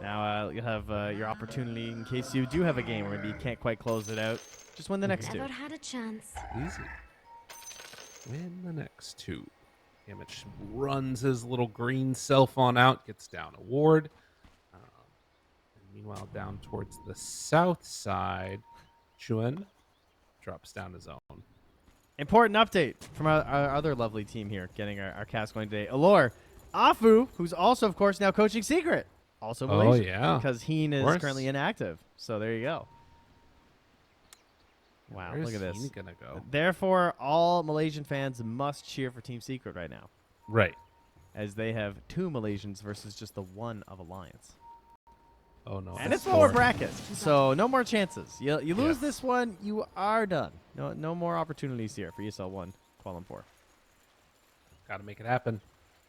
Now you'll have your opportunity in case you do have a game where maybe you can't quite close it out. Just win the next two. Never had a chance. Easy. Win the next two. Damage runs his little green self on out, gets down a ward. And meanwhile, down towards the south side, Chuan drops down his own. Important update from our other lovely team here, getting our cast going today. Allure, Afu, who's also, of course, now coaching Secret. Also Malaysian. Yeah. Because Heen is currently inactive. So there you go. Wow, Where's look at this. Heen gonna go? Therefore, all Malaysian fans must cheer for Team Secret right now. Right. As they have 2 Malaysians versus just the 1 of Alliance. Oh, no. And it's lower bracket, so no more chances. You lose this one, you are done. No more opportunities here for ESL One Kuala Lumpur. Got to make it happen.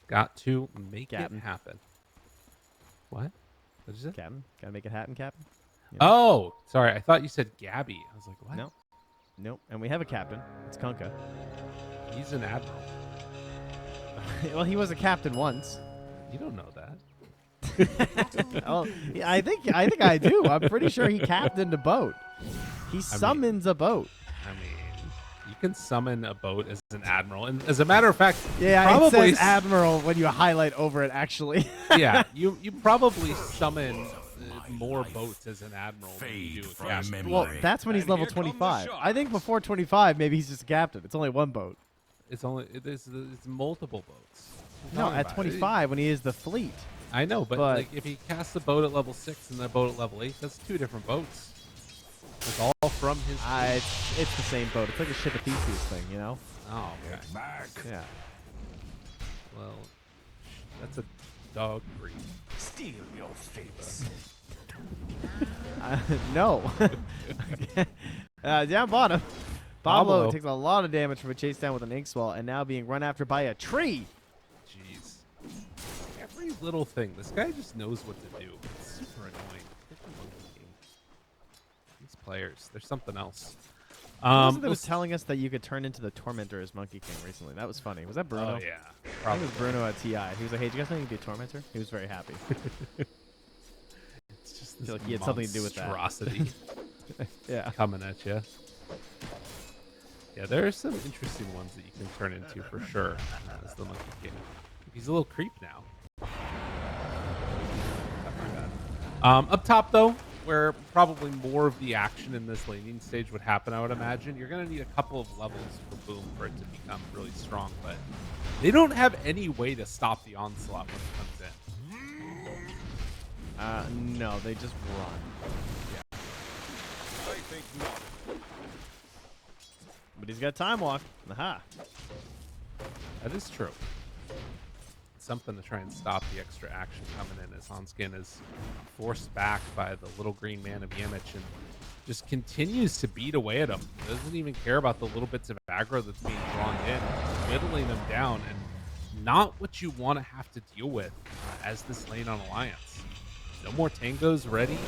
Got to make Captain. it happen. What? What is it? Captain, gotta make it happen, Captain. You know? Oh, sorry. I thought you said Gabby. I was like, what? No. Nope. And we have a captain. It's Kunkka. He's an admiral. Well, he was a captain once. You don't know that. Oh, yeah, I think I do. I'm pretty sure he captained a boat. He summons a boat. I mean, you can summon a boat as an admiral, and as a matter of fact, Yeah, probably it says admiral when you highlight over it. Actually. yeah, you probably summon more boats as an admiral than you do a captain. Well, that's when he's level 25. I think before 25, maybe he's just a captain. It's only 1 boat. It's multiple boats. No, at 25 when he is the fleet. I know, but like if he casts a boat at level 6 and a boat at level 8, that's 2 different boats. It's all from his. It's the same boat. It's like a ship of Theseus thing, you know? Oh, okay. Yeah. Well, that's a dog breed. Steal your face. No. Down bottom. Pablo takes a lot of damage from a chase down with an ink swell and now being run after by a tree. Jeez. Every little thing. This guy just knows what to do. It's super annoying. These players, there's something else. That was telling us that you could turn into the Tormentor as Monkey King recently. That was funny. Was that Bruno? Oh, yeah. I think it was Bruno at TI. He was like, hey, do you guys know you can be a Tormentor? He was very happy. It's just I feel like he had something to do with that. monstrosity Yeah. coming at you. Yeah, there are some interesting ones that you can turn into for sure as the Monkey King. He's a little creep now. Up top, though, where probably more of the action in this laning stage would happen, I would imagine. You're going to need a couple of levels for Boom for it to become really strong, but they don't have any way to stop the onslaught when it comes in. No, they just run. Yeah. I think not. But he's got Time Walk. Aha. That is true. Something to try and stop the extra action coming in as Hanskin is forced back by the little green man of Yamich and just continues to beat away at him. Doesn't even care about the little bits of aggro that's being drawn in, whittling them down, and not what you want to have to deal with as this lane on Alliance. No more tangos ready.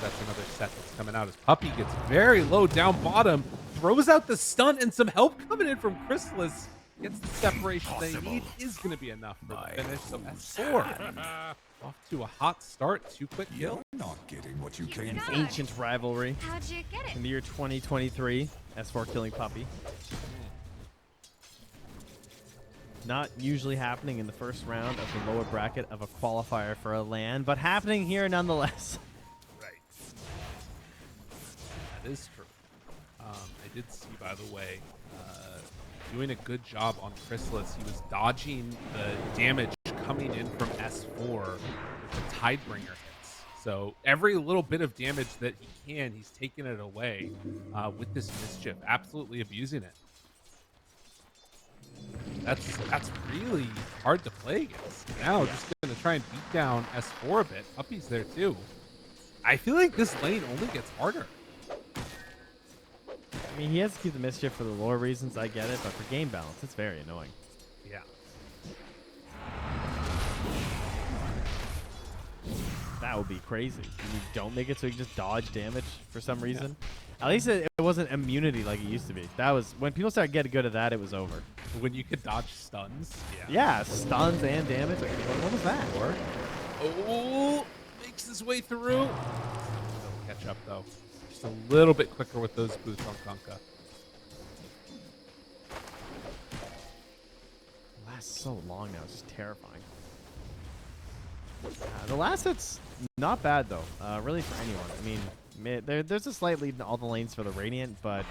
That's another set that's coming out as Puppy gets very low down bottom, throws out the stun, and some help coming in from Chrysalis. Gets the separation they need, is going to be enough for the finish. So S4 off to a hot start, 2 quick kills. Not getting what you came for. Ancient rivalry How'd you get it? in the year 2023. S4 killing Puppy. Not usually happening in the first round of the lower bracket of a qualifier for a LAN, but happening here nonetheless. Right. That is true. I did see, by the way, doing a good job on Chrysalis. He was dodging the damage coming in from S4 with the Tidebringer hits. So every little bit of damage that he can, he's taking it away with this Mischief, absolutely abusing it. That's really hard to play against. Now just going to try and beat down S4 a bit. Puppy's there too. I feel like this lane only gets harder. I mean, he has to keep the Mischief for the lore reasons, I get it, but for game balance, it's very annoying. Yeah. That would be crazy. You don't make it so you can just dodge damage for some reason. At least it wasn't immunity like it used to be. That was when people started getting good at that, it was over. When you could dodge stuns. Yeah, stuns and damage. What was that? Oh, makes his way through. He'll catch up though. Just a little bit quicker with those boots on Kunkka. Lasts so long now. It's just terrifying. The last hit's not bad though. Really for anyone. I mean, there's a slight lead in all the lanes for the Radiant, but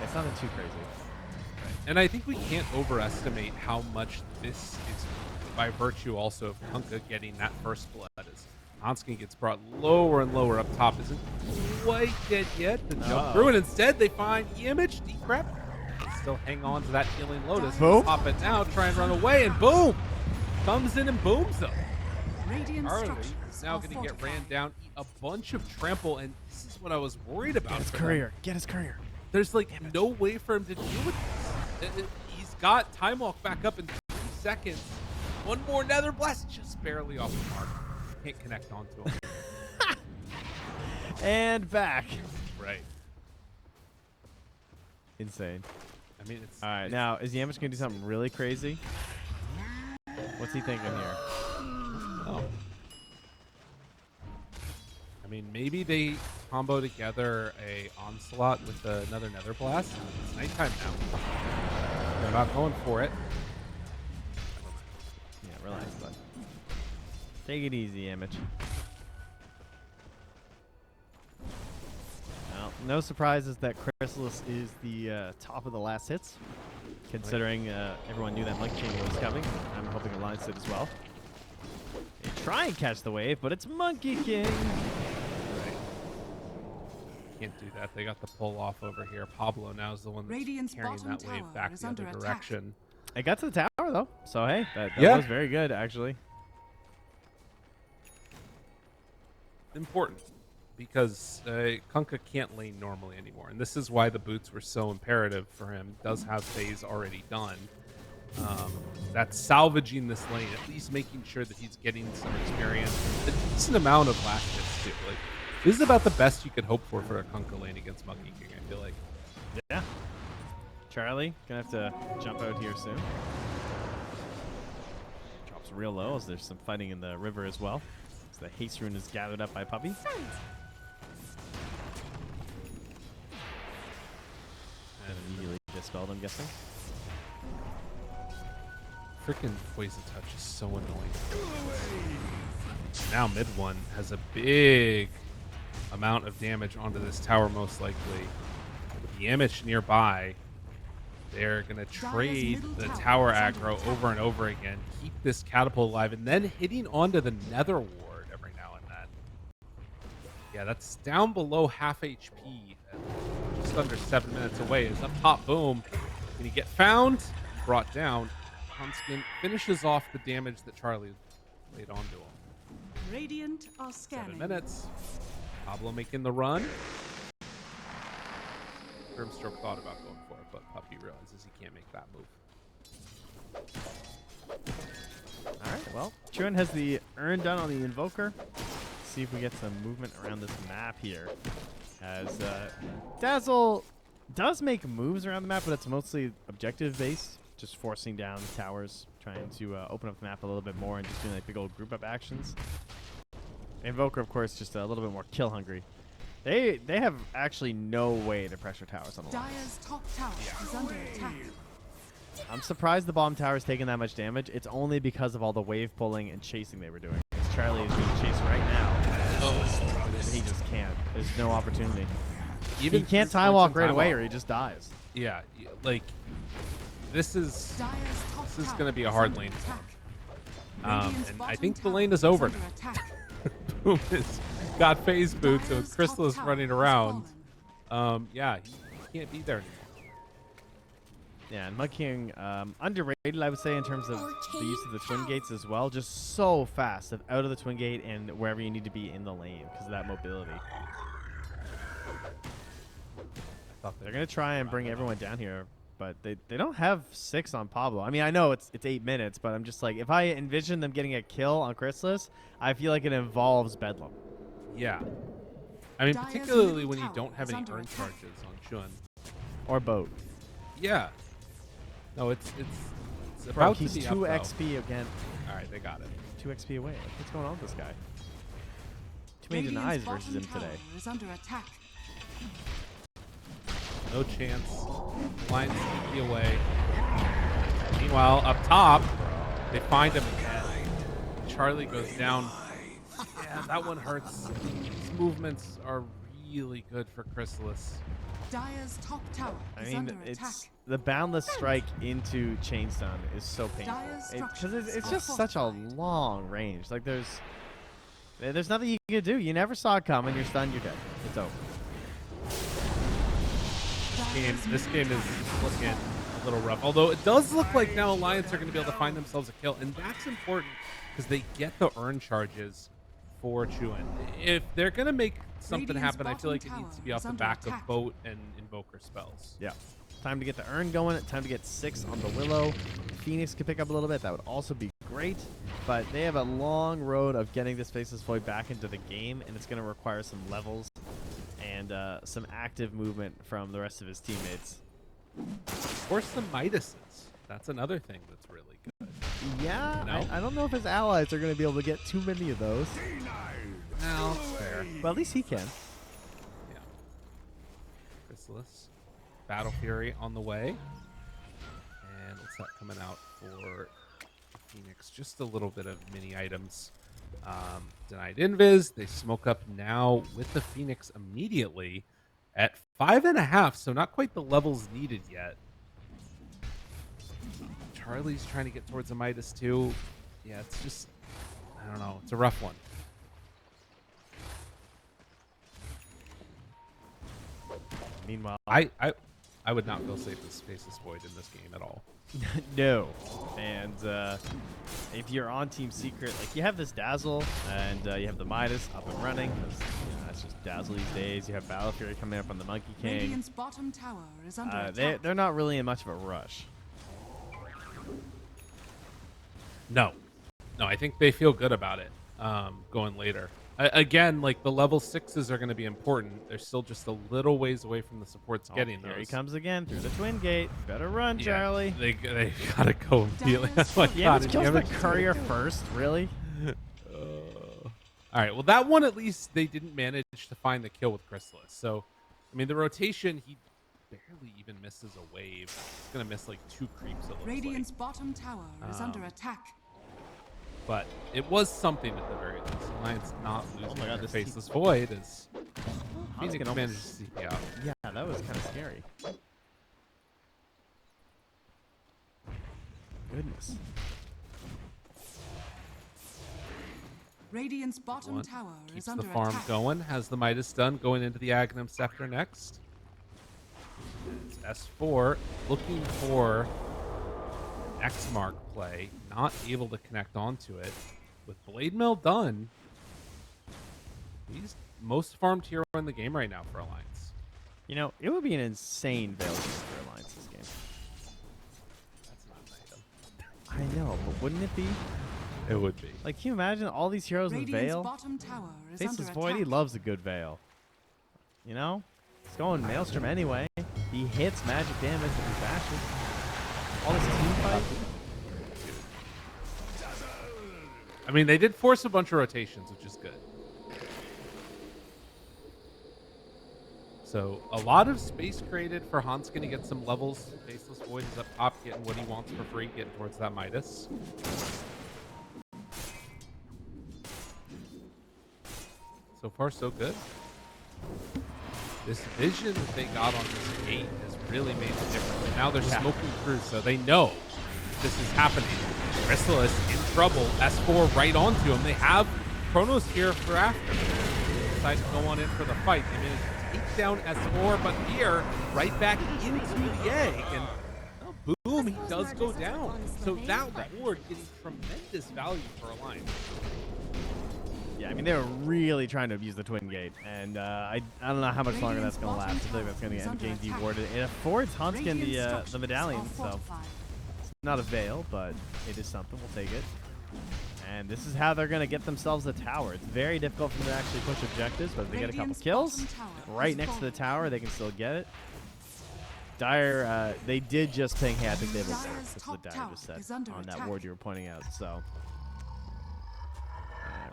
it's nothing too crazy. And I think we can't overestimate how much this is by virtue also of Kunkka getting that first blood. As Hanskin gets brought lower and lower up top, isn't quite dead yet. The jump through, and instead they find Image, Decrep. Still hang on to that healing Lotus. Boom. Pop it now, try and run away, and boom! Comes in and booms them. Charlie is now going to get ran down, eat a bunch of trample, and this is what I was worried about. Get his courier. Get his courier. There's like no way for him to deal with this. He's got Time Walk back up in 3 seconds. One more Nether Blast, just barely off the mark. Can't connect onto him. And back. Right. Insane. I mean, it's... All right, now, is Yamish going to do something really crazy? What's he thinking here? Oh. I mean, maybe they combo together a Onslaught with another Nether Blast. It's nighttime now. They're not going for it. Yeah, relax, bud. Take it easy, Image. Well, no surprises that Chrysalis is the top of the last hits, considering everyone knew that Monkey King was coming. I'm hoping Alliance did as well. They try and catch the wave, but it's Monkey King. Right. Can't do that. They got the pull off over here. Pablo now is the one that's carrying that wave back the other direction. It got to the tower, though. So, hey, that Yeah. was very good, actually. Important. Because Kunkka can't lane normally anymore. And this is why the boots were so imperative for him. Does have phase already done. That's salvaging this lane, at least making sure that he's getting some experience. A decent amount of last hits, too. Like, this is about the best you could hope for a Kunkka lane against Monkey King, I feel like. Yeah. Charlie, gonna have to jump out here soon. Drops real low as there's some fighting in the river as well. So the haste rune is gathered up by Puppy. And immediately dispelled, I'm guessing. Freaking Poison Touch is so annoying. Now mid one has a big amount of damage onto this tower, most likely. With the image nearby, they're going to trade the tower aggro over and over again, keep this catapult alive, and then hitting onto the Nether Ward every now and then. Yeah, that's down below half HP. Just under 7 minutes away. Is up top, boom. Can he get found? Brought down. Hanskin finishes off the damage that Charlie laid onto him. Radiant are scanning. 7 minutes. Pablo making the run. Grimstroke thought about going for it, but Puppy realizes he can't make that move. All right, well, Chuan has the urn done on the Invoker. See if we get some movement around this map here. As Dazzle does make moves around the map, but it's mostly objective-based. Just forcing down the towers, trying to open up the map a little bit more and just doing like big old group up actions. Invoker, of course, just a little bit more kill hungry. They have actually no way to pressure towers on the line. Dire's top tower is under attack. I'm surprised the bomb tower's taking that much damage. It's only because of all the wave pulling and chasing they were doing. Charlie is being chased right now. He just can't. There's no opportunity. He can't time walk right away or he just dies. Yeah, like this is going to be a hard lane. And I think the lane is over now. Boom has got phase boots, so it's Chrysalis running around. Yeah, he can't be there anymore. Yeah, and Mud King, underrated, I would say, in terms of the use of the twin gates as well. Just so fast, out of the twin gate and wherever you need to be in the lane because of that mobility. They're going to try and bring everyone down here, but they don't have 6 on Pablo. I mean, I know it's 8 minutes, but I'm just like, if I envision them getting a kill on Chrysalis, I feel like it involves Bedlam. Yeah. I mean, particularly when you don't have any urn charges on Chun. Or Boat. Yeah. No, it's Bro, about he's to be 2 up, XP again. All right, they got it. 2 XP away. What's going on with this guy? too many denies Radiant's versus him bottom today. tower is under attack. No chance. Line sneaky away. Meanwhile, up top, they find him again. Charlie goes down. Yeah, that one hurts. His movements are really good for Chrysalis. Dire's top tower I is mean, under attack. it's the boundless strike into chain stun is so painful Dire's because it's structures just are such a fortified. long range. Like there's nothing you can do. You never saw it coming. You're stunned. You're dead. It's over. This game is looking a little rough. Although it does look like now Alliance are going to be able to find themselves a kill, and that's important because they get the earn charges for Chuan. If they're going to make something Radiant's happen, I feel like it bottom needs to be tower off is the under back of attack. Boat and Invoker spells. Yeah. Time to get the Urn going. Time to get 6 on the Willow. Phoenix could pick up a little bit. That would also be great. But they have a long road of getting this Faceless Void back into the game, and it's going to require some levels and some active movement from the rest of his teammates. Force some Midases. That's another thing that's really good. Yeah, No? I don't know if his allies are going to be able to get too many of those. No, it's fair. But at least he can. Yeah. Chrysalis. Battle Fury on the way. And what's that coming out for Phoenix? Just a little bit of mini items. Denied Invis. They smoke up now with the Phoenix immediately at 5.5, so not quite the levels needed yet. Charlie's trying to get towards a Midas too. Yeah, it's just, I don't know. It's a rough one. Meanwhile, I would not feel safe with Faceless Void in this game at all. no. And if you're on Team Secret, like you have this Dazzle and you have the Midas up and running. That's just Dazzle these days. You have Battle Fury coming up on the Monkey King. Radiant's bottom tower is under attack. They're not really in much of a rush. No, I think they feel good about it going later. Again, like the level 6s are going to be important. They're still just a little ways away from the supports getting Here those. he comes again through the Twin Gate. Better run, Yeah, Charlie. They gotta go immediately. Dire's Oh my Yeah, God, let's kill the damage. courier first. Really? All right, well that one at least they didn't manage to find the kill with Chrysalis. So, I mean the rotation, he barely even misses a wave. He's gonna miss like 2 creeps. It looks Radiant's like. bottom tower is under attack. But it was something at the very least. Alliance not losing God, their this Faceless Void as Phoenix gonna managed to CP out. Yeah, that was kind of scary. Goodness. Radiant's bottom One tower keeps is under the farm attack. going. Has the Midas done going into the Aghanim Scepter next. It's S4 looking for X mark play, not able to connect onto it. With Blade Mill done, he's most farmed hero in the game right now for Alliance. You know, it would be an insane Veil for Alliance this game. That's not an item. I know, but wouldn't it be? It would be. Like, can you imagine all these heroes with Radiant's Veil? bottom tower is Faceless under Void, attack. he loves a good Veil. You know? He's going Maelstrom anyway. He hits magic damage with his bashes. All this team fight. I mean, they did force a bunch of rotations, which is good. So a lot of space created for Hanskin to get some levels. Faceless Void is up top, getting what he wants for free, getting towards that Midas. So far, so good. This vision that they got on this gate has really made a difference. Now they're smoking through, so they know this is happening. Chrysalis in trouble. S4 right onto him. They have Chronos here for after. They decide to go on in for the fight. They manage to take down S4, but here, right back into the egg. And oh, boom, he does go down. So that ward getting tremendous value for Alliance. Yeah, I mean, they were really trying to abuse the Twin Gate. And I don't know how much longer that's going to last. I think that's going to end game dewarded. It affords Hanskin the medallion, so it's not a Veil, but it is something. We'll take it. And this is how they're going to get themselves a tower. It's very difficult for them to actually push objectives, but if they get a couple kills right next to the tower, they can still get it. Dire, they did just ping, hey, I think they have a ward. That's what Dire just said on that ward you were pointing out. So,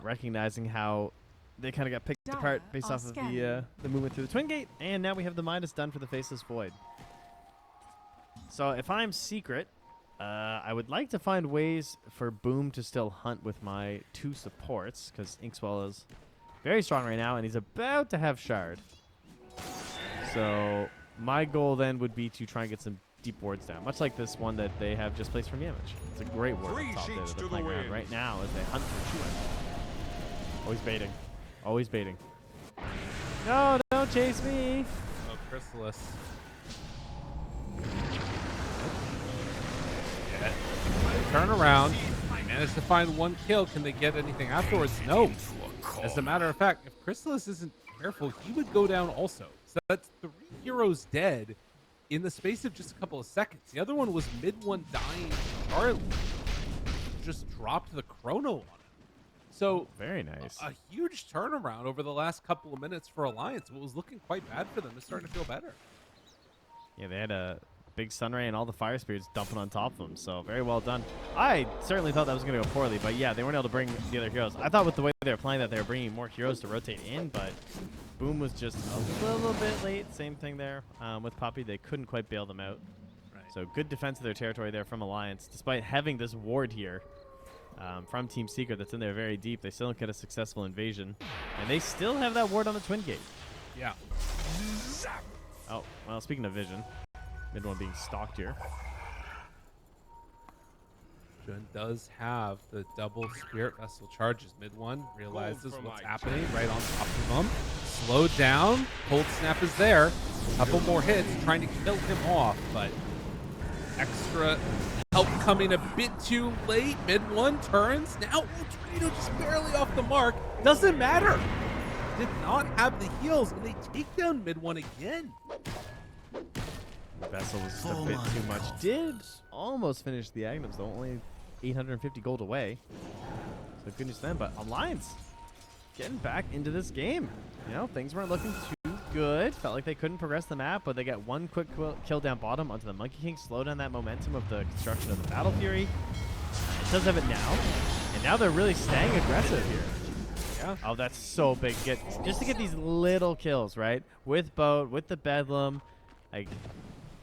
recognizing how they kind of got picked apart based off of the movement through the Twin Gate, and now we have the Midas done for the Faceless Void. So if I'm Secret, I would like to find ways for Boom to still hunt with my 2 supports, because Inkswell is very strong right now, and he's about to have Shard. So my goal then would be to try and get some deep wards down, much like this one that they have just placed from Yamich. It's a great ward on top there that they're playing around right now as they hunt for Chuan. Always baiting. Always baiting. No, don't chase me. Oh, Chrysalis. Yeah. Turn around. They managed to find 1 kill. Can they get anything afterwards? No. As a matter of fact, if Chrysalis isn't careful, he would go down also. So that's 3 heroes dead in the space of just a couple of seconds. The other one was mid one dying. Charlie just dropped the chrono on him. So very nice. A huge turnaround over the last couple of minutes for Alliance. What was looking quite bad for them is starting to feel better. Yeah, they had a big Sunray and all the Fire Spirits dumping on top of them, so very well done. I certainly thought that was going to go poorly, but yeah, they weren't able to bring the other heroes. I thought with the way they were playing that they were bringing more heroes to rotate in, but Boom was just a little bit late. Same thing there with Poppy. They couldn't quite bail them out. Right. So good defense of their territory there from Alliance. Despite having this ward here from Team Secret that's in there very deep, they still don't get a successful invasion. And they still have that ward on the Twin Gate. Yeah. Oh, well, speaking of vision, mid one being stalked here. Jun does have the double Spirit Vessel charges. Mid one realizes what's happening right on top of him. Slowed down. Cold Snap is there. Couple more hits, trying to kill him off, but extra help coming a bit too late. Mid one turns. Now Tornado just barely off the mark. Doesn't matter. Did not have the heals, and they take down mid one again. Vessel was just a bit too much. Did almost finish the Agnums, though. Only 850 gold away. So good news to them. But Alliance getting back into this game. You know, things weren't looking too good. Felt like they couldn't progress the map, but they got 1 quick kill down bottom onto the Monkey King. Slow down that momentum of the construction of the Battle Fury. It does have it now. And now they're really staying aggressive here. Yeah. Oh, that's so big. Just to get these little kills, right? With Boat, with the Bedlam. Like,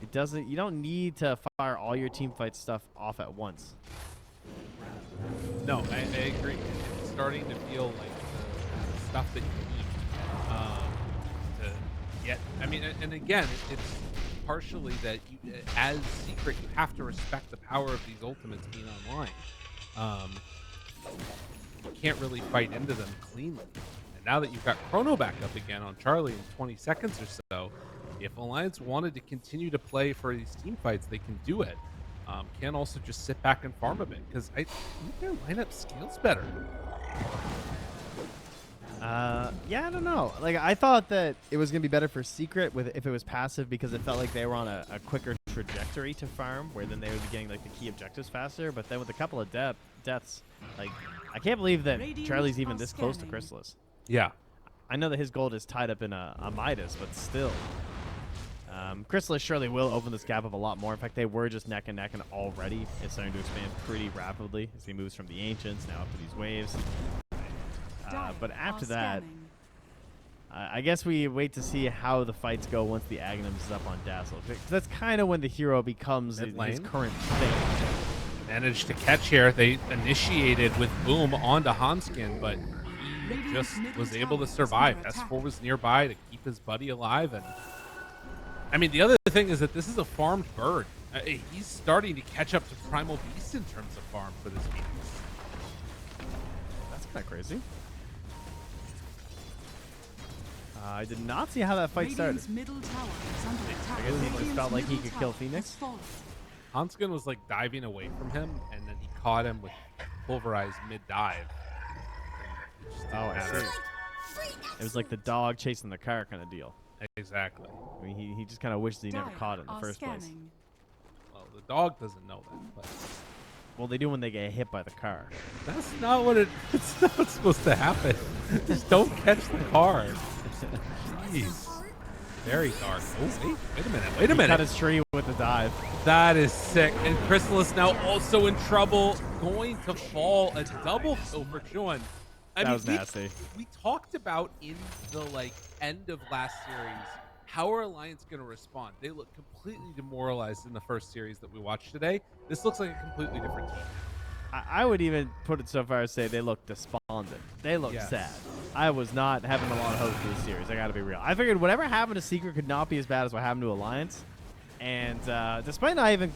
it doesn't. You don't need to fire all your team fight stuff off at once. No, I agree. It's starting to feel like the stuff that you need to get. I mean, and again, it's partially that you, as Secret, you have to respect the power of these ultimates being online. You can't really fight into them cleanly. And now that you've got Chrono back up again on Charlie in 20 seconds or so, if Alliance wanted to continue to play for these team fights, they can do it. Can also just sit back and farm a bit, because I think their lineup scales better. Yeah, I don't know. Like, I thought that it was going to be better for Secret if it was passive, because it felt like they were on a quicker trajectory to farm, where then they would be getting like the key objectives faster. But then with a couple of deaths, like, I can't believe that Charlie's even this close to Chrysalis. Yeah. I know that his gold is tied up in a Midas, but still. Chrysalis surely will open this gap up a lot more. In fact, they were just neck and neck, and already it's starting to expand pretty rapidly as he moves from the Ancients now up to these waves. But after that, I guess we wait to see how the fights go once the Agnums is up on Dazzle. Because that's kind of when the hero becomes his current thing. Managed to catch here. They initiated with Boom onto Hanskin, but he just was able to survive. S4 was nearby to keep his buddy alive. And I mean, the other thing is that this is a farmed bird. He's starting to catch up to Primal Beast in terms of farm for this Phoenix. That's kind of crazy. I did not see how that fight started. I guess he just felt like he could kill Phoenix. Hanskin was like diving away from him, and then he caught him with pulverized mid-dive. Oh, I see. It was like the dog chasing the car kind of deal. Exactly. I mean, he just kind of wished he never caught it in the first place. Well, the dog doesn't know that, but well, they do when they get hit by the car. That's not what it's not what's supposed to happen. Just don't catch the car. Jeez. Very dark. Oh, wait a minute. Wait a minute. He cut his tree with the dive. That is sick. And Chrysalis now also in trouble. Going to fall. A double kill for Chuan. That was nasty. We talked about in the end of last series how are Alliance going to respond. They look completely demoralized in the first series that we watched today. This looks like a completely different team. I would even put it so far as say they look despondent. They look sad. I was not having a lot of hope for this series. I got to be real. I figured whatever happened to Secret could not be as bad as what happened to Alliance. And despite not even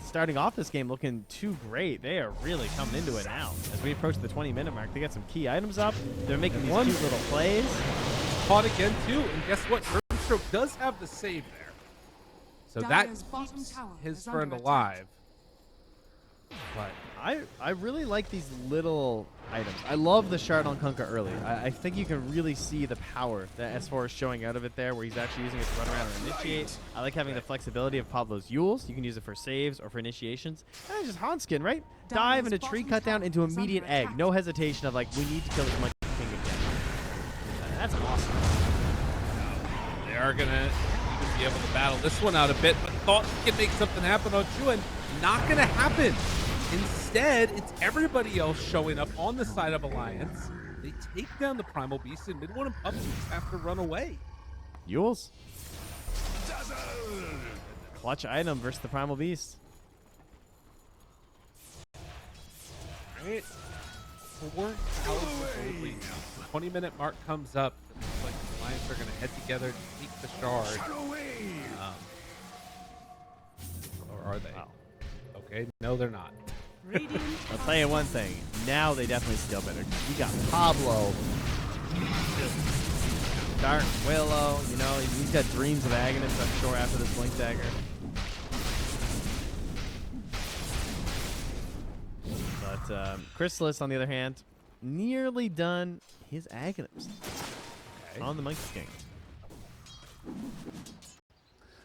starting off this game looking too great, they are really coming into it now. As we approach the 20-minute mark, they got some key items up. They're making these cute little plays. Caught again, too. And guess what? Stroke does have the save there. So that keeps his friend alive. But I really like these little items. I love the shard on Kunkka early. I think you can really see the power that S4 is showing out of it there, where he's actually using it to run around and initiate. I like having the flexibility of Pablo's Yules. You can use it for saves or for initiations. And then just Hanskin, right? Dive into tree cut down into immediate egg. No hesitation of we need to kill this Monkey King again. That's awesome. They are going to even be able to battle this one out a bit, but thought he could make something happen on Chuan. Not going to happen. Instead, it's everybody else showing up on the side of Alliance. They take down the Primal Beast, and Mid-1 and Puppies have to run away. Yules. Clutch item versus the Primal Beast. Right. 4,000 gold lead now. 20-minute mark comes up. It looks like the Alliance are going to head together to take the shard. Or are they? Wow. Okay, no, they're not. I'll tell you one thing. Now they definitely scale better. We got Pablo, Dark Willow. You know, he's got dreams of Aghanim, I'm sure, after this Blink Dagger. But Chrysalis, on the other hand, nearly done his Aghanims on the Monkey King.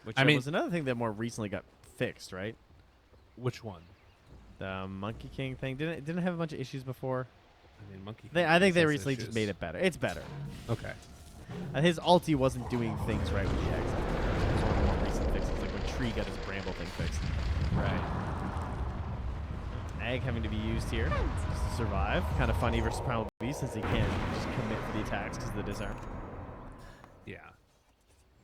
Which was another thing that more recently got fixed, right? Which one? The Monkey King thing didn't it have a bunch of issues before. I mean, Monkey King I think they has recently issues. just made it better. It's better. Okay. And his ulti wasn't doing things right with the X. It was one of the more recent fixes, like when Tree got his Bramble thing fixed. Right. Egg having to be used here just to survive. Kind of funny versus Primal Beast since he can't just commit for the attacks because of the disarm. Yeah.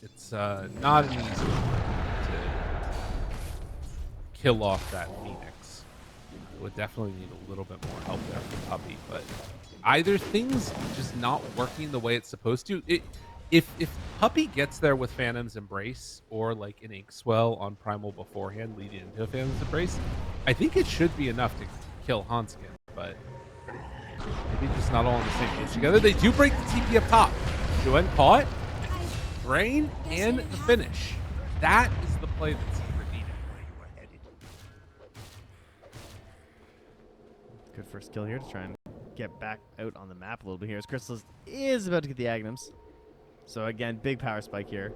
It's not an easy one to kill off that Phoenix. Would definitely need a little bit more help there from Puppy, but either thing's just not working the way it's supposed to. If Puppy gets there with Phantom's Embrace or like an Inkswell on Primal beforehand leading into a Phantom's Embrace, I think it should be enough to kill Hanskin, but maybe just not all on the same page together. They do break the TP up top. Juan caught, Drain, and the finish. That is the play that's needed. Good first kill here to try and get back out on the map a little bit here as Crystal is about to get the Aghanims. So again, big power spike here.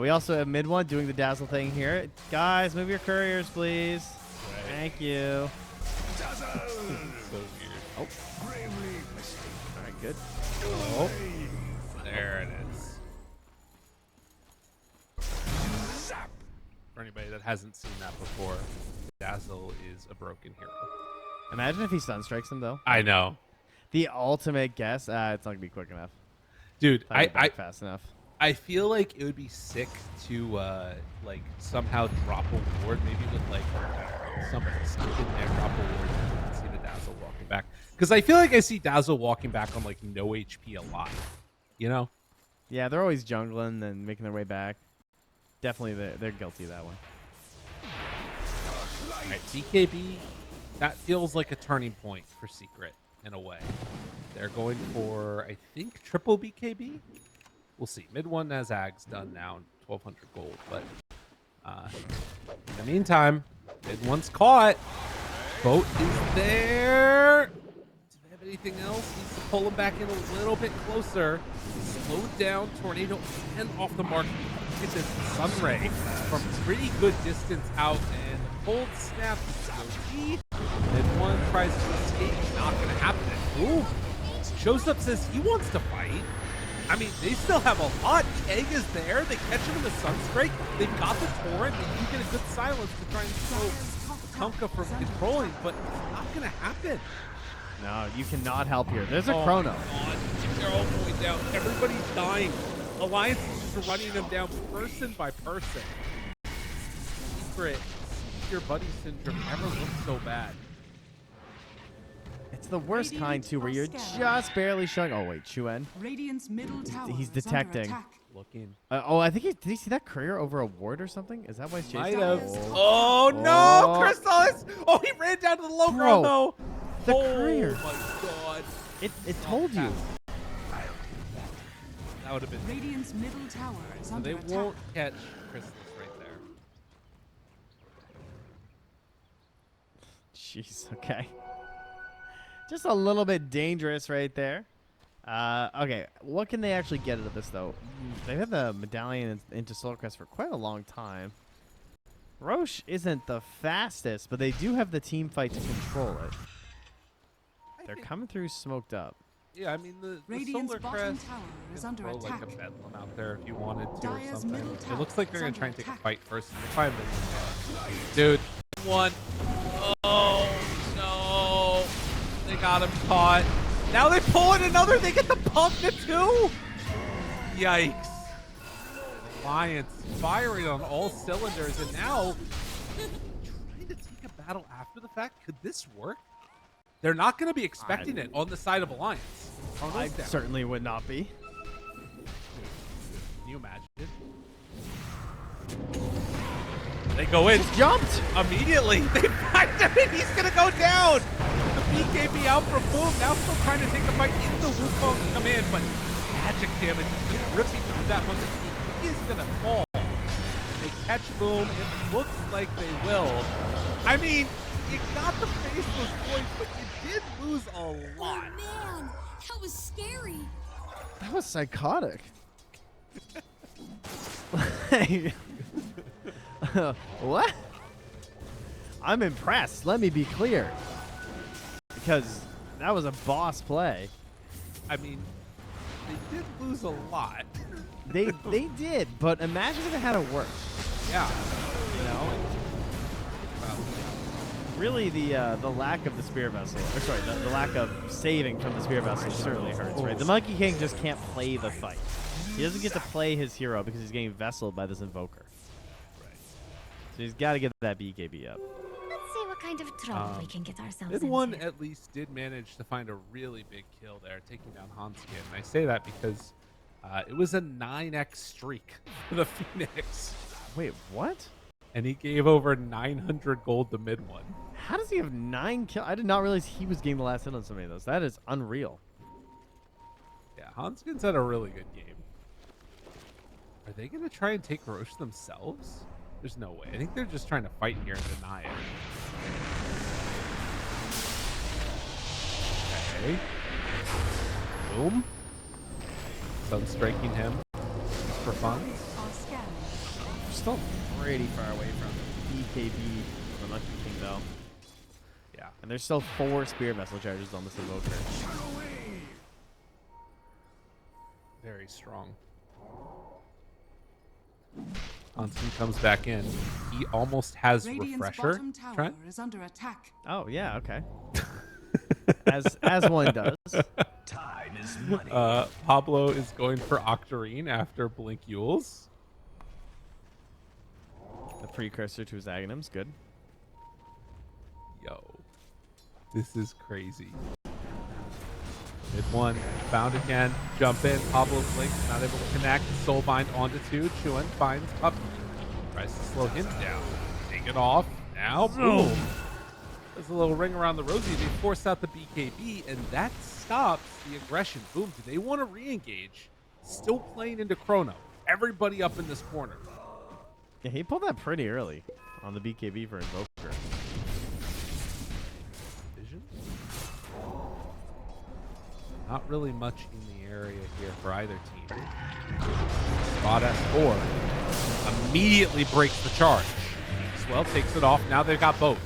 We also have Mid-1 doing the dazzle thing here. Guys, move your couriers, please. Right. Thank you. So weird. Oh. All right, good. Oh. There it is. For anybody that hasn't seen that before, Dazzle is a broken hero. Imagine if he stun strikes him, though. I know. The ultimate guess. It's not going to be quick enough. Dude, I fast enough. I feel like it would be sick to like somehow drop a ward, maybe with like somebody stuck in there, drop a ward, and you can see the Dazzle walking back. Because I feel like I see Dazzle walking back on like no HP a lot. You know? Yeah, they're always jungling and making their way back. Definitely, they're guilty of that one. All right, BKB. That feels like a turning point for Secret in a way. They're going for, I think, triple BKB. We'll see. Mid-1 has Ags done now, 1,200 gold. But in the meantime, Mid-1's caught. Boat is there. Do they have anything else? Needs to pull him back in a little bit closer. Slowed down. Tornado and off the mark. Get this Sunray from pretty good distance out. And the cold snap. Mid-1 tries to escape. Not going to happen. Ooh. Shows up, says he wants to fight. I mean, they still have a lot. The egg is there. They catch him in the Sunstrike. They've got the torrent. They do get a good silence to try and slow Kunkka from controlling, but it's not going to happen. No, you cannot help here. There's a Oh chrono. my God. They're all going down. Everybody's dying. Alliance is just running them down person by person. Secret, your buddy syndrome never looked so bad. It's the worst kind, too, where you're just barely showing. Oh, wait, Chuen. Radiant's middle tower He's is under detecting. attack. Looking. Oh, I think did he see that courier over a ward or something? Is that why he's chasing? Might him? have. Oh. Oh, no, Chrysalis! Oh, he ran down to the low ground, though. The Oh courier. my God. It told you. That would have been. Radiant's middle tower is So under they attack. won't catch Chrysalis right there. Jeez, okay. Just a little bit dangerous right there. Okay, what can they actually get out of this, though? They've had the medallion into Solar Crest for quite a long time. Roche isn't the fastest, but they do have the team fight to control it. They're coming through smoked up. Yeah, I mean, the Radiant's Solar bottom Crest tower is can under throw attack. like a bedlam out there if you wanted to or Dire's something. middle It tower looks like they're is going to try and under take a attack. fight first. They're probably dude, one. Oh, no. They got him caught. Now they pull in another. They get the Pugna too. Yikes. Alliance firing on all cylinders. And now trying to take a battle after the fact. Could this work? They're not going to be expecting it on the side of Alliance. I certainly would not be. Can you imagine? They go in. Just jumped. Immediately. They find him and he's going to go down. The BKB out from Boom. Now still trying to take the fight in the Wukong to come in, but magic damage is just ripping through that one. He is going to fall. They catch Boom. It looks like they will. I mean, you got the faceless points, but you did lose a lot. Oh man, that was scary. That was psychotic. What? I'm impressed. Let me be clear. Because that was a boss play. I mean, they did lose a lot. They did, but imagine if it had worked. Yeah. You know? Really, the lack of the spear vessel, or sorry, the lack of saving from the spear vessel certainly hurts, right? The Monkey King just can't play the fight. He doesn't get to play his hero because he's getting vesseled by this invoker. Right. So he's got to get that BKB up. Let's see what kind of trouble we can get ourselves Mid into. one at least did manage to find a really big kill there, taking down Hanskin. And I say that because it was a 9x streak for the Phoenix. Wait, what? And he gave over 900 gold to mid one. How does he have 9 kills? I did not realize he was getting the last hit on so many of those. That is unreal. Yeah, Hanskin's had a really good game. Are they going to try and take Roche themselves? There's no way. I think they're just trying to fight here and deny it. Okay. Boom. Sunstriking him just for fun. Are scanning. We're still pretty far away from BKB of the Monkey King, though. Yeah. And there's still 4 spear vessel charges on this invoker. Very strong. Hanskin comes back in. He almost has Radiant's refresher. bottom tower Trent? is under attack. Oh, yeah, okay. as one does. Time is money. Pablo is going for Octarine after Blink Yules. The precursor to his Aghanims, good. Yo. This is crazy. Mid one, found again, jump in, Pablo Blink, not able to connect, Soulbind onto 2, Chuen finds Puppy, tries to slow him down, take it off, now boom! There's a little ring around the rosy, they force out the BKB, and that stops the aggression. Boom, do they want to re-engage? Still playing into Chrono, everybody up in this corner. Yeah, he pulled that pretty early on the BKB for Invoker. Vision? Not really much in the area here for either team. Spot S4 immediately breaks the charge. Swell takes it off. Now they've got both.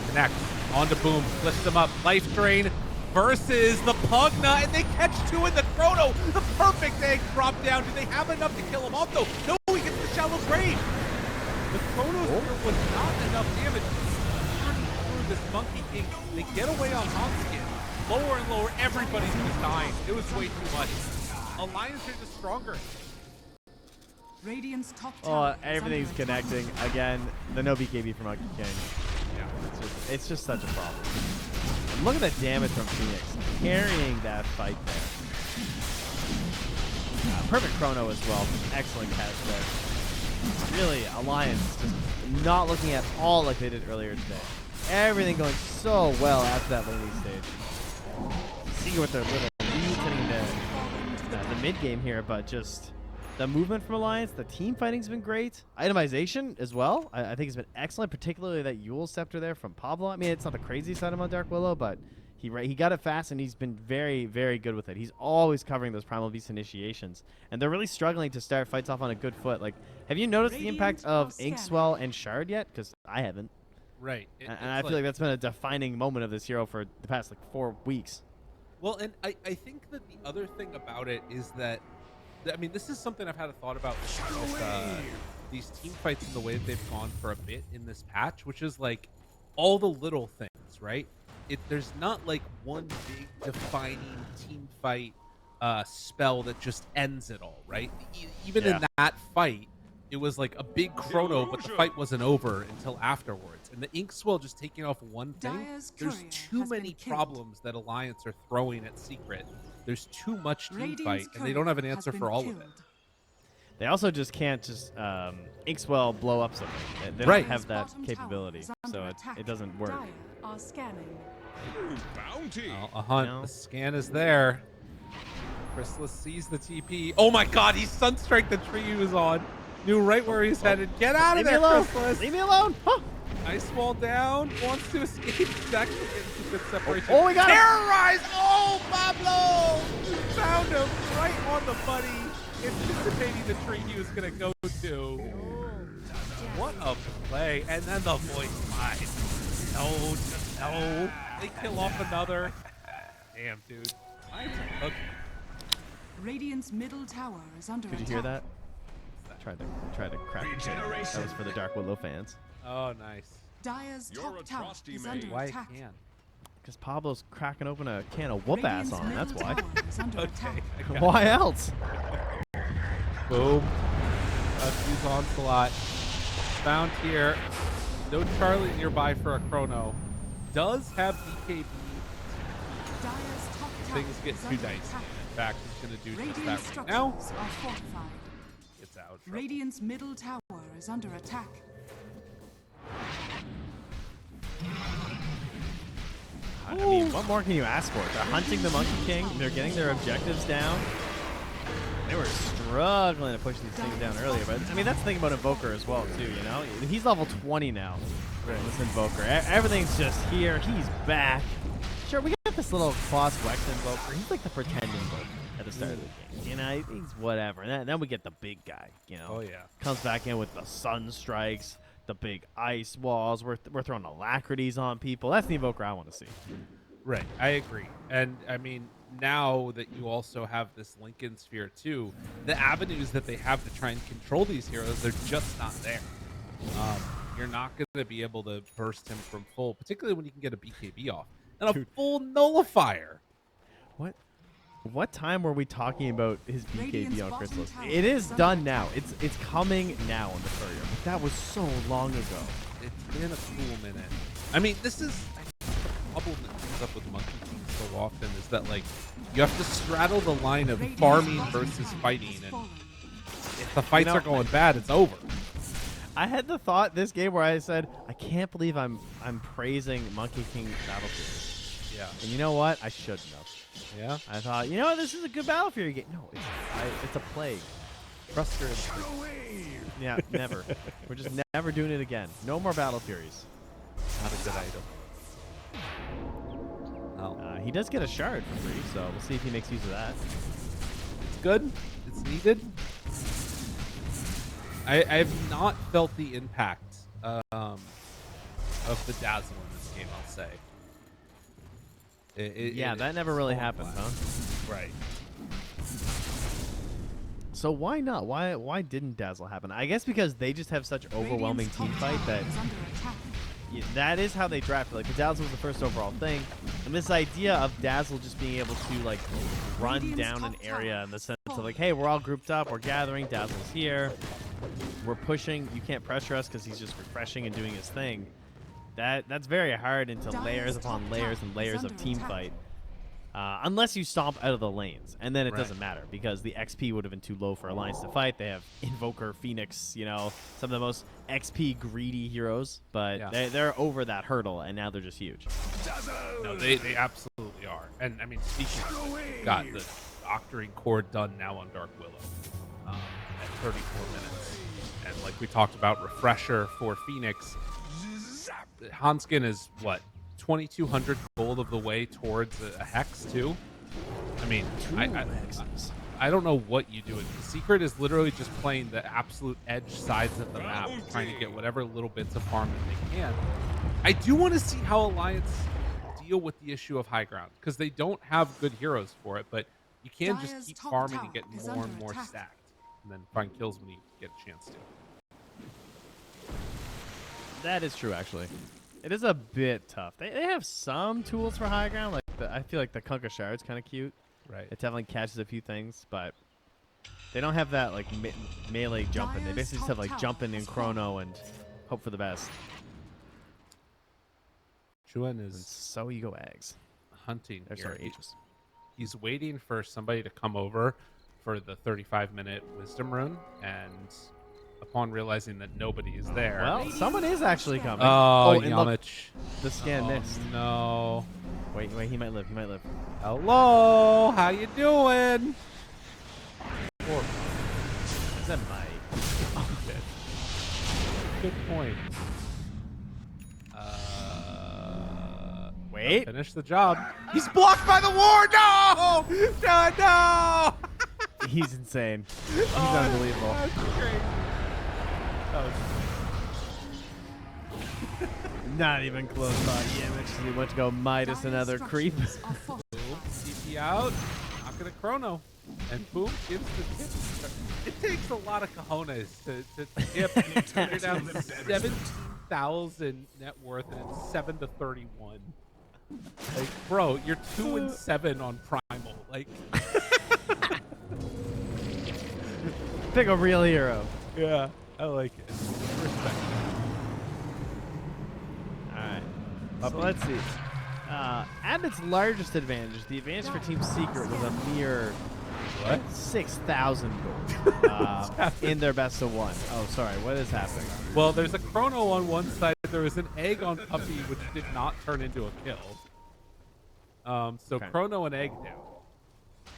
Connect. Onto Boom. Lifts them up. Life Drain versus the Pugna. And they catch 2 in the Chrono. The perfect egg drop down. Do they have enough to kill him off, though? No, he gets the shallow grave. The Chrono Spear was not enough damage. Through this Monkey King. They get away on Hanskin. lower and lower. Everybody's just dying. It was way too much. Alliance are just stronger. Radiant's top Oh, tower is everything's under attack. connecting. Again, the no BKB from Monkey King. Yeah. It's just such a problem. And look at the damage from Phoenix. Carrying that fight there. Perfect chrono as well. Excellent catch there. Really, Alliance just not looking at all like they did earlier today. Everything going so well after that laning stage. See with their little leads hitting the mid game here, but just the movement from Alliance, the team fighting's been great. Itemization as well, I think has been excellent, particularly that Yule Scepter there from Pablo. I mean, it's not the craziest item on Dark Willow, but he got it fast, and he's been very, very good with it. He's always covering those Primal Beast initiations, and they're really struggling to start fights off on a good foot. Like, have you noticed the impact of Inkswell and Shard yet? Because I haven't. Right. And I feel like that's been a defining moment of this hero for the past, 4 weeks. Well, and I think that the other thing about it is that, I mean, this is something I've had a thought about with these team fights and the way that they've gone for a bit in this patch, which is like all the little things, right? There's not like one big defining team fight spell that just ends it all, right? Even in that fight, it was like a big chrono, but the fight wasn't over until afterwards. And the Inkswell just taking off one thing, there's too many problems that Alliance are throwing at Secret. There's too much team fight, and they don't have an answer for all of it. They also just can't just Inkswell blow up something. They don't have that capability, so it doesn't work. Dire are scanning. Bounty. Well, a hunt. No. The scan is there. Chrysalis sees the TP. Oh my god, he Sunstrike the tree he was on. Knew right where he's headed. Get out of there, Chrysalis. Leave me alone. Huh. Ice wall down. Wants to escape. He's actually getting some good separation. Oh, we got him. Terrorize! Oh, Pablo! Found him right on the buddy, anticipating the tree he was going to go to. What a play. And then the voice line. No, just no. They kill off another. Damn, dude. Okay. Radiant's middle tower is under Could you attack. hear that? Tried to crack the chat. That was for the Dark Willow fans. Oh, nice. Dire's Your top tower atrocity is mate. under Why attack. can? Because Pablo's cracking open a can of whoop ass Radiant's on him. That's middle why. tower is under attack. I got Why it. else? Boom. Use Onslaught. Found here. No Charlie nearby for a chrono. Does have BKB. Dire's top tower Things get is too under dicey. attack. In fact, he's going to do just Radiant that right structures now. are fortified. It's out. Radiant's middle tower is under attack. I mean, what more can you ask for? They're hunting the Monkey King. They're getting their objectives down. They were struggling to push these things down earlier, but I mean, that's the thing about Invoker as well, too, you know? He's level 20 now, this Invoker. Everything's just here. He's back. Sure, we got this little Claus Wex Invoker. He's like the pretend Invoker at the start of the game. You know, he's whatever. And then we get the big guy, you know? Oh, yeah. Comes back in with the Sun Strikes, the big ice walls. We're throwing alacrities on people. That's the Invoker I want to see. Right. I agree. And, I mean, now that you also have this Lincoln Sphere, too, the avenues that they have to try and control these heroes, they're just not there. You're not going to be able to burst him from full, particularly when you can get a BKB off. And a full nullifier. What time were we talking about his Radiant's BKB on bottom Chrysalis? tower It is is done under now. It's coming now on the courier. But that was so long ago. It's been a cool minute. I mean, this is the problem that comes up with Monkey King so often is that, like, you have to straddle the line of Radiant's farming bottom versus tower fighting, has and fallen. if the fights know, are going bad, it's over. I had the thought this game where I said, I can't believe I'm praising Monkey King Battlefield. Yeah. And you know what? I shouldn't have. Yeah. I thought, you know what? This is a good Battlefield game. No, it's a plague. Frustrated. Yeah, never. We're just never doing it again. No more Battle Furies. Not a good item. No. He does get a shard for free, so we'll see if he makes use of that. It's good. It's needed. I've not felt the impact of the Dazzle in this game, I'll say. That never really happened, huh? Right. So why not? Why didn't Dazzle happen? I guess because they just have such overwhelming Radiant's team top fight tower that is under attack. that is how they drafted. Like, the Dazzle was the first overall thing. And this idea of Dazzle just being able to, like, run Radiant's down an top area tower in the is sense of, falling. like, hey, we're all grouped up, we're gathering, Dazzle's here, we're pushing, you can't pressure us because he's just refreshing and doing his thing. That's very hard into Dire's layers top upon layers tower and layers is of under team attack. fight. Unless you stomp out of the lanes, and then it Right. doesn't matter because the XP would have been too low for Alliance to fight. They have Invoker, Phoenix, you know, some of the most XP greedy heroes, but Yeah. they're over that hurdle, and now they're just huge. No, they absolutely are. And I mean, speaking of which, we've got the Octarine core done now on Dark Willow at 34 minutes. And like we talked about, refresher for Phoenix. Hanskin is what, 2,200 gold of the way towards a hex too. I mean, I don't know what you do. The secret is literally just playing the absolute edge sides of the map, trying to get whatever little bits of farm that they can. I do want to see how Alliance deal with the issue of high ground, because they don't have good heroes for it, but you can Dire's just keep top farming tower and get is more and under more attack. stacked, and then find kills when you get a chance to. That is true, actually. It is a bit tough. They have some tools for high ground. Like I feel like the Kunkka Shard's kind of cute. Right. It definitely catches a few things, but they don't have that like melee jumping. They Dire's basically just top have like tower jumping is and chrono and hope for the best. Chuan And is so you go eggs. hunting Or, here. sorry, Aegis. He's waiting for somebody to come over for the 35-minute wisdom rune, and upon realizing that nobody is there, Well, someone is actually coming. oh, and look, Yamich. the scan missed. No. Wait, he might live. He might live. Hello, how you doing? Is that Mike? Oh, shit. Good point. Wait. Finish the job. He's blocked by the ward. No! No, no! He's insane. He's unbelievable. That's great. That was Not even close by. Yeah, he went to go Midas Dire's another creep. structures are falling. boom. TP out. Not gonna chrono. And boom, gives the tip. It takes a lot of cojones to tip. You're down 7,000 net worth and it's 7-31. Like, bro, you're 2-7 on Primal. Like, Pick a real hero. yeah, I like it. Respect. All right. So let's see. At its largest advantage, the advantage for Team Secret was a mere What? 6,000 gold in their best of one. Oh, sorry. What is happening? Well, there's a chrono on one side. There was an egg on Puppy, which did not turn into a kill. So Okay. chrono and egg down.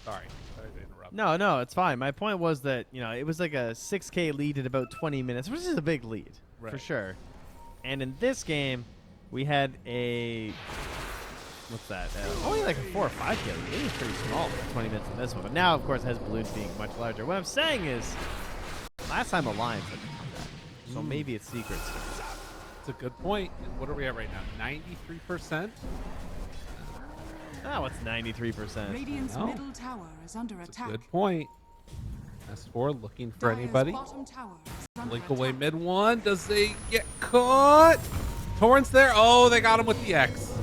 Sorry to interrupt. No, it's fine. My point was that, it was like a 6K lead in about 20 minutes, which is a big lead, for Right. sure. And in this game, we had a... What's that? Only like a 4 or 5K lead. It was pretty small for 20 minutes in this one. But now, of course, it has balloons being much larger. What I'm saying is, last time Alliance had done that. So maybe it's Secret's. It's a good point. And what are we at right now? 93%? Oh, it's 93%. Radiant's No. middle tower is under It's a attack. good point. S4 looking for Dire's anybody. bottom tower is under Link away attack. mid one. Does they get caught? Torrent's there. Oh, they got him with the X.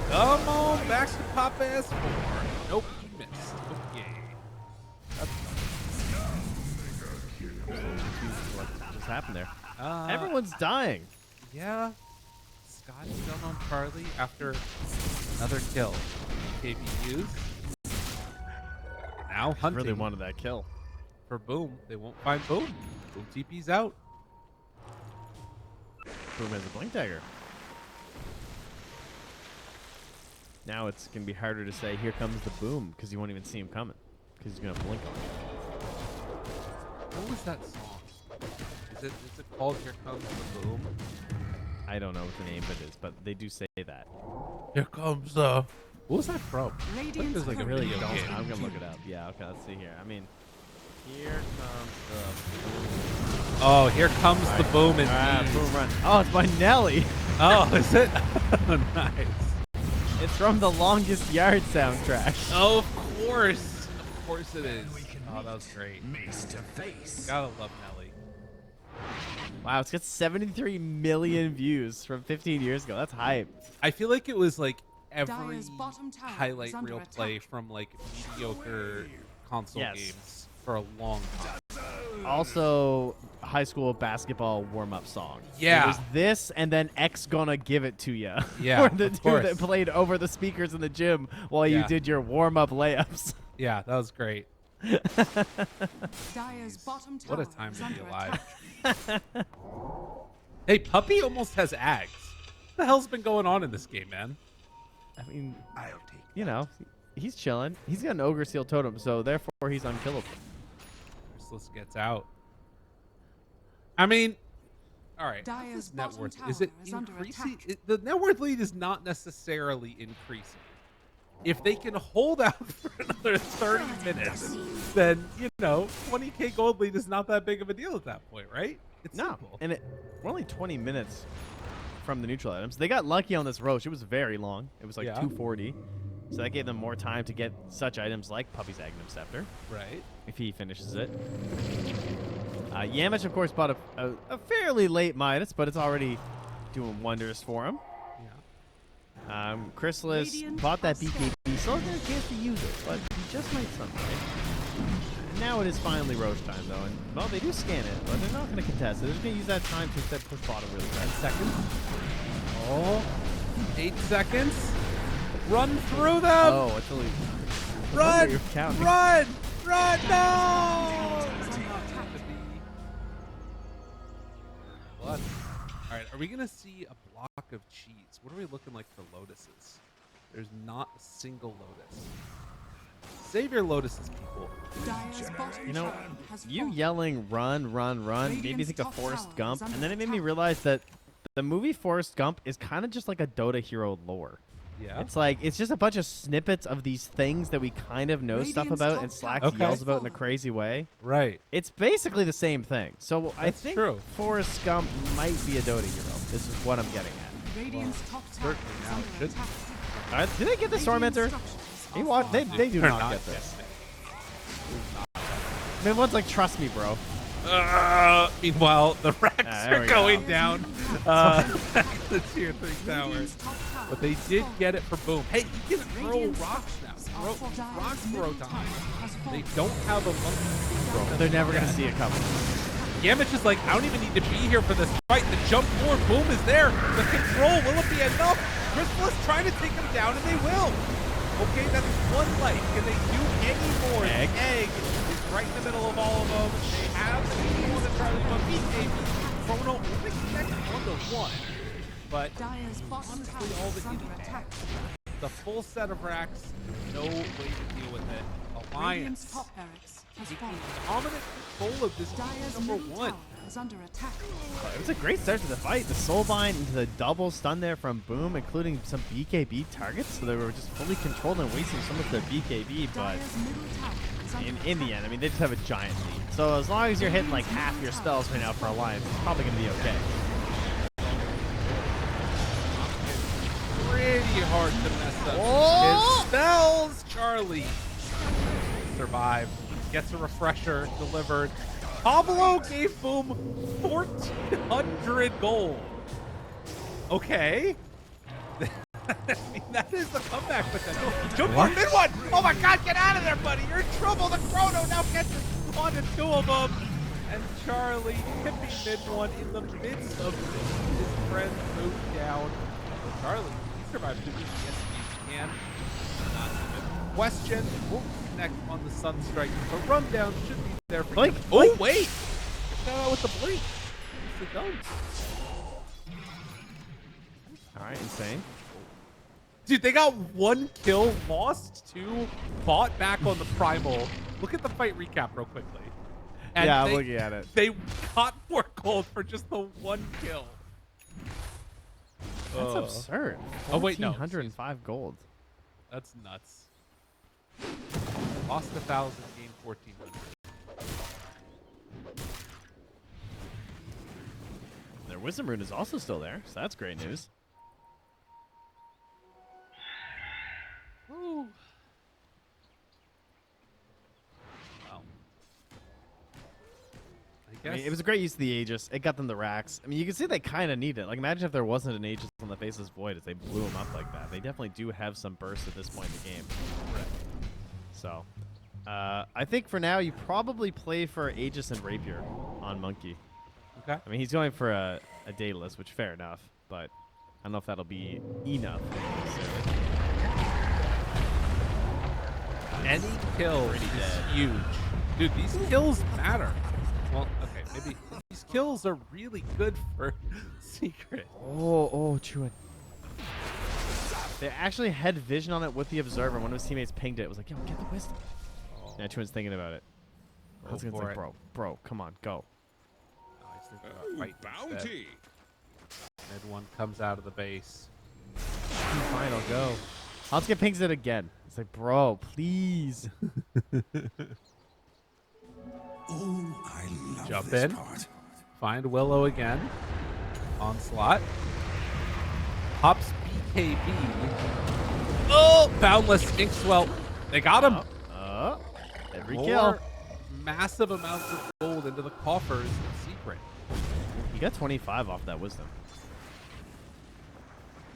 Come on, back to Pop S4. Nope, he missed. Okay. What just happened there? Uh, Everyone's dying. Yeah. Scott's done on Charlie after another kill. KBUs. Now hunting Really wanted that kill. for Boom. They won't find Boom. Boom TP's out. Boom has a blink dagger. Now it's going to be harder to say, here comes the boom, because you won't even see him coming, because he's going to blink on you. What was that song? Is it called Here Comes the Boom? I don't know what the name of it is, but they do say that. Here comes the... What was that from? Radiant's There's like a turret really has good been game. I'm going to look it killed. up. Yeah, okay, let's see here. I mean, here comes the Oh, Here Comes the Boom and boom run. Oh, it's by Nelly. Oh, is it? Nice. It's from the Longest Yard soundtrack. Oh, of course. Of course it is. Oh, that was great. Face to face. Gotta love Nelly. Wow, it's got 73 million views from 15 years ago. That's hype. I feel like it was like every Dire's bottom tower highlight is under reel attack. play from like mediocre console Yes. games for a long time. Also, high school basketball warm-up song. Yeah. It was this and then X Gonna Give It To Ya. Yeah, Were the of two course. that played over the speakers in the gym while you Yeah. did your warm-up layups. Yeah, that was great. Dire's bottom tower What a time is to be under alive. attack. Hey, Puppy almost has Ags. What the hell's been going on in this game, man? I mean, you know, he's chilling. He's got an Ogre Seal Totem, so therefore he's unkillable. Merciless gets out. I mean, all right. How's Dire's this net bottom worth? tower Is it is under increasing? attack. The net worth lead is not necessarily increasing. If they can hold out for another 30 minutes, then, you know, 20k gold lead is not that big of a deal at that point, right? It's No, simple. and we're only 20 minutes from the neutral items. They got lucky on this Roche. It was very long. It was like Yeah. 240. So that gave them more time to get such items like Puppy's Agnum Scepter, Right. if he finishes it. Yamich, of course, bought a fairly late Midas, but it's already doing wonders for him. Yeah. Chrysalis Radiant bought that has BKB, still has a chance to use it, but he just might sunlight. Now it is finally Roche time, though, and well, they do scan it, but they're not going to contest it. They're just going to use that time to instead push bottom really 10 fast. seconds. Oh, 8 seconds. Run through them. Oh, it's only Run! you're counting. Run! Run! No! Blood. All right, are we gonna see a block of cheese? What are we looking like for lotuses? There's not a single lotus. Save your lotuses, people. Dire's bottom You know, tower has you fallen. yelling "run, run, run" made me Radiant's think of top Forrest tower Gump, is under and then it made me attack. realize that the movie Forrest Gump is kind of just like a Dota hero lore. Yeah. It's like it's just a bunch of snippets of these things that we kind of know stuff Radiant's about top and Slacks tower Okay. yells about in a fallen. crazy way. Right. It's basically the same thing. So I That's think true. Forrest Gump might be a Dota hero. This is what I'm getting at. Radiant's top tower certainly is now under it should be. attack. All right, did they get the Tormentor? He watched. They do They're not get getting this. it. I mean, one's like, trust me, bro. Meanwhile, the racks there are we going go. down. The tier 3 tower. Radiant's top tower But they has did fallen. get it for boom. Hey, you can throw Radiant's rocks now. structures Throw, are for rock Dire's throw middle time. tower has They fallen. don't have a monkey throw. They're never gonna see it coming. Yamich is like, I don't even need to be here for this fight. The jump forward boom is there. The control, will it be enough? Crystal is trying to take him down, and they will. Okay, that's one life. Can they do any more? Egg. Egg is right in the middle of all of them. They have the one that Charlie but BKB. Chrono only connected 1-1. But Dire's bottom honestly, tower all is that you under need. attack. The full set of racks, no way to deal with it. Radiant's Alliance top barracks has taking fallen. dominant control of this Dire's number middle one. tower is under attack. It was a great start to the fight. The Soulbind into the double stun there from Boom, including some BKB targets. So they were just fully controlled and wasting so much of their BKB. But Dire's middle tower is under in the end, I mean, they just have a giant lead. So as long as you're hitting like half your spells right now for Alliance, it's probably going to be okay. Pretty hard to mess up Oh! his spells. Charlie survived, gets a refresher delivered. Pablo gave Boom 1,400 gold. Okay. I mean, that is the comeback potential. Jump on mid one. Oh my God, get out of there, buddy. You're in trouble. The Chrono now gets one and two of them. And Charlie tipping mid one in the midst of his friends moved down. Charlie, he survived 2 weeks. Yes, he can. Not even question. Won't connect on the Sunstrike. The rundown should be there for Blink, him. blink. Oh, wait. Get out with the blink. It's done. All right, insane. Dude, they got 1 kill, lost 2, bought back on the Primal. Look at the fight recap real quickly. And Yeah, I'm looking at it. They got 4 gold for just the 1 kill. That's absurd. Oh, wait, no. 1,405 gold. That's nuts. Lost 1,000, gained 1,400. Their Wisdom Rune is also still there, so that's great news. Woo. Wow. I I mean, guess- it was a great use of the Aegis. It got them the racks. I mean, you can see they kind of need it. Like, imagine if there wasn't an Aegis on the Faceless Void as they blew them up like that. They definitely do have some burst at this point in the game. Right. So, I think for now, you probably play for Aegis and Rapier on Monkey. Okay. I mean, he's going for a Daedalus, which fair enough, but I don't know if that'll be enough. necessarily. Any kill Pretty is dead. huge. Dude, these kills matter. Well, okay, maybe these kills are really good for Secret. Oh, Chewin. They actually had vision on it with the Observer. One of his teammates pinged it. It was like, yo, get the wisdom. Oh, Yeah, Chewin's thinking about it. Go Huskin's for like, it. bro, come on, go. Oh, he's thinking about Ooh, fighting instead. bounty. Mid one comes out of the base. Fine, I'll go. Huskin pings it again. It's like, bro, please. Oh, I love Jump this in. part. Find Willow again. Onslaught. Hops BKB. Oh! Boundless Inkswell. They got him. Every More kill. massive amounts of gold into the coffers in Secret. He got 25 off that wisdom.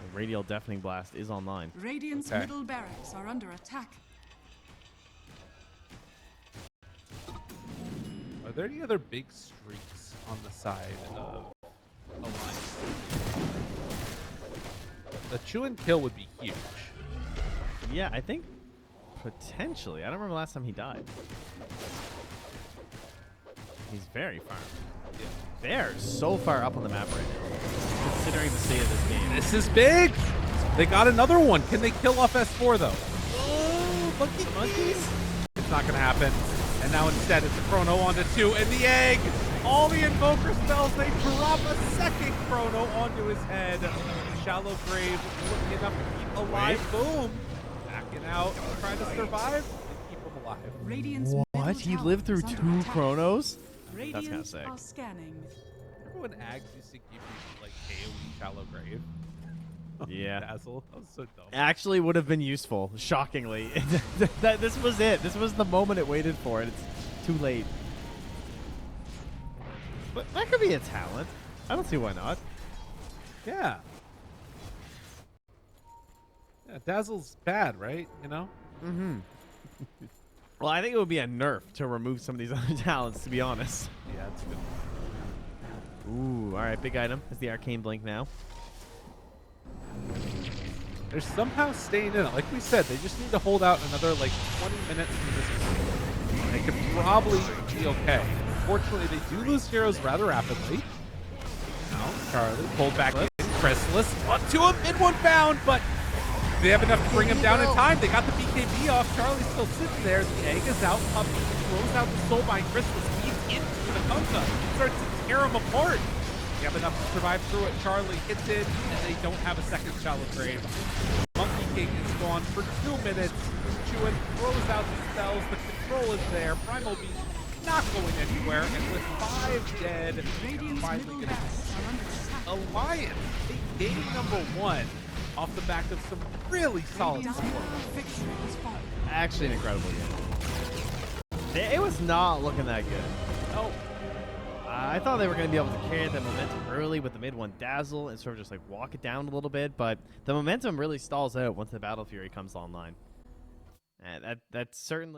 The Radial Deafening Blast is online. Radiant's Okay. middle barracks are under attack. Are there any other big streaks on the side of Alliance? The Chewin kill would be huge. Yeah, I think potentially. I don't remember last time he died. He's very far. Yeah. They're so far up on the map right now, considering the state of this game. This is big! They got another one. Can they kill off S4 though? Oh, monkeys! It's not gonna happen. And now instead it's a Chrono onto 2 and the egg! All the Invoker spells, they drop a second Chrono onto his head. Shallow Grave looking enough to keep alive. Boom! Backing out, trying to survive and keep him alive. Radiant's What? middle He tower lived through is under 2 attack. Chronos? Radiant kinda sick. are scanning. Remember when Ags used to give you like AoE Shallow Grave? Yeah. Dazzle. That was so dumb. Actually would have been useful, shockingly. This was it. This was the moment it waited for, and it's too late. But that could be a talent. I don't see why not. Yeah. Yeah, Dazzle's bad, right? You know? Mm-hmm. Well, I think it would be a nerf to remove some of these other talents, to be honest. Yeah, it's good. Ooh, all right, big item. Is the Arcane Blink now. They're somehow staying in it. Like we said, they just need to hold out another like 20 minutes from this point. They could probably be okay. Unfortunately, they do lose heroes rather rapidly. Now, Charlie pulled back in. Chrysalis onto him. Mid one bound, but they have enough to bring him down in time. They got the BKB off. Charlie's still sitting there. The egg is out. Puppy throws out the Soulbind. Chrysalis feeds into the Kunta. It starts to tear him apart. They have enough to survive through it. Charlie hits it, and they don't have a second Shallow Grave. Monkey King is gone for 2 minutes. Chewin throws out the spells. The control is there. Primal Beast not going anywhere. And with 5 dead, Radiant's finally middle getting barracks are under attack. Alliance take game number 1 off the back of some really solid Radiant's support. middle victory has fallen. Actually, an incredible game. It was not looking that good. Oh, I thought they were going to be able to carry that momentum early with the mid one Dazzle and sort of just like walk it down a little bit, but the momentum really stalls out once the Battle Fury comes online. And that's certainly...